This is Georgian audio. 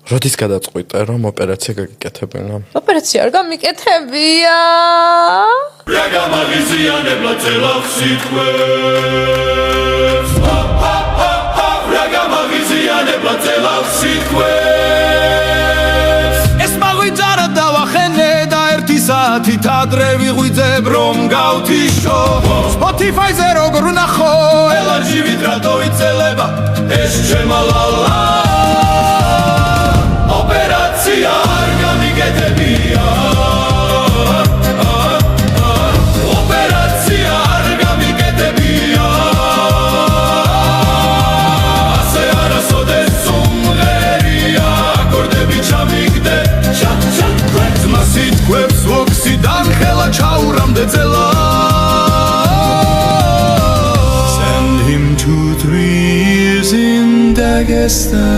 როდის გადაწყვიტე რომ ოპერაცია გაგიკეთებინა? ოპერაცია არ გამიკეთებია. რა გამაღიზიანებლა წელავ სიტყვებს რა გამაღიზიანებლა წელავ სიტყვებს ეს მაღვიძარა დავახენე და ერთი საათით ადრე ვიღვიძებ რომ გავთიშო Spotify-ზე როგორ ვნახო ელარჯივით რატო იწელება ეს ჩემო ლალა ოპერაცია არ გამიგეთებია ოპერაცია არ გამიგეთებია ასე არასოდეს უმღერია აკორდები ჩამიგდე ძმა სიტყვებს ვოქსიდან ხელა ჩაურამდე ძელა Send him to 3 years in Dagestan